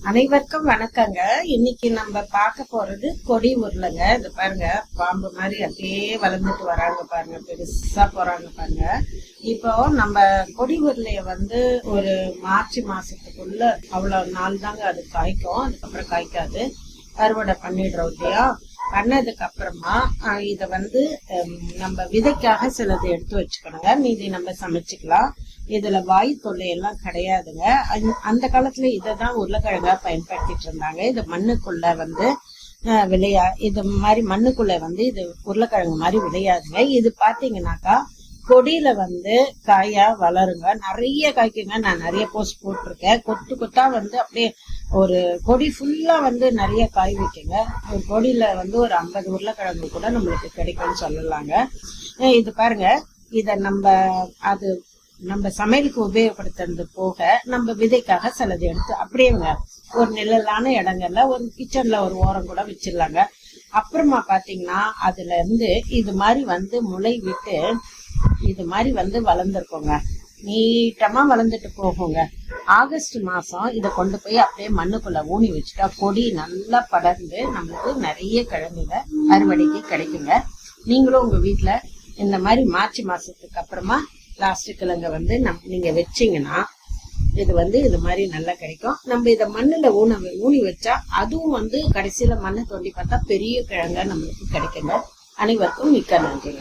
அனைவருக்கும் வணக்கங்க. இன்னைக்கு நம்ம பார்க்க போறது கொடி உருளைங்க. இது பாருங்க, பாம்பு மாதிரி அப்படியே வளர்ந்துட்டு வராங்க பாருங்க, பெருசா போறாங்க பாருங்க. இப்போ நம்ம கொடி உருளைய ஒரு மார்ச் மாசத்துக்குள்ள அவ்வளவு நாள் தாங்க அது காய்க்கும். அதுக்கப்புறம் காய்க்காது. அறுவடை பண்ணிடுறோம் இல்லையா? பண்ணதுக்கு அப்புறமா இத நம்ம விதைக்காக சிலது எடுத்து வச்சுக்கணுங்க. மீதி நம்ம சமைச்சுக்கலாம். இதுல வாய் தொல்லை எல்லாம் கிடையாதுங்க. அந்த காலத்துல இததான் உருளைக்கிழங்கா பயன்படுத்திட்டு இருந்தாங்க. இது மண்ணுக்குள்ள இது மாதிரி மண்ணுக்குள்ள இது உருளைக்கிழங்கு மாதிரி விளையாதுங்க. இது பாத்தீங்கன்னாக்கா கொடியில காயா வளருங்க, நிறைய காய்க்குங்க. நான் நிறைய போஸ்ட் போட்டிருக்கேன். கொத்து கொத்தா அப்படியே ஒரு கொடி ஃபுல்லா நிறைய காய் வைக்குங்க. ஒரு கொடியில ஒரு 50 உருளைக்கிழங்கு கூட நம்மளுக்கு கிடைக்கும்னு சொல்லலாங்க. இது பாருங்க, இத நம்ம சமையலுக்கு உபயோகப்படுத்துறது போக நம்ம விதைக்காக சிலது எடுத்து அப்படியேங்க ஒரு நிழலான இடங்கள்ல ஒரு கிச்சன்ல ஒரு ஓரம் கூட வச்சிடலாங்க. அப்புறமா பாத்தீங்கன்னா அதுல இருந்து இது மாதிரி முளை விட்டு இது மாதிரி வளர்ந்துருக்கோங்க. நீட்டமா வளர்ந்துட்டு போகுங்க. ஆகஸ்ட் மாசம் இதை கொண்டு போய் அப்படியே மண்ணுக்குள்ள ஊனி வச்சுட்டா கொடி நல்லா படர்ந்து நம்மளுக்கு நிறைய கிழங்குங்க அறுவடைக்கு கிடைக்குங்க. நீங்களும் உங்க வீட்டுல இந்த மாதிரி மார்ச் மாசத்துக்கு அப்புறமா லாஸ்ட் கிழங்க நீங்க வச்சீங்கன்னா இது மாதிரி நல்லா கிடைக்கும். நம்ம இத மண்ணுல ஊனி வச்சா அதுவும் கடைசியில மண்ணை தோண்டி பார்த்தா பெரிய கிழங்க நம்மளுக்கு கிடைக்குங்க. அனைவருக்கும் மிக்க நன்றிங்க.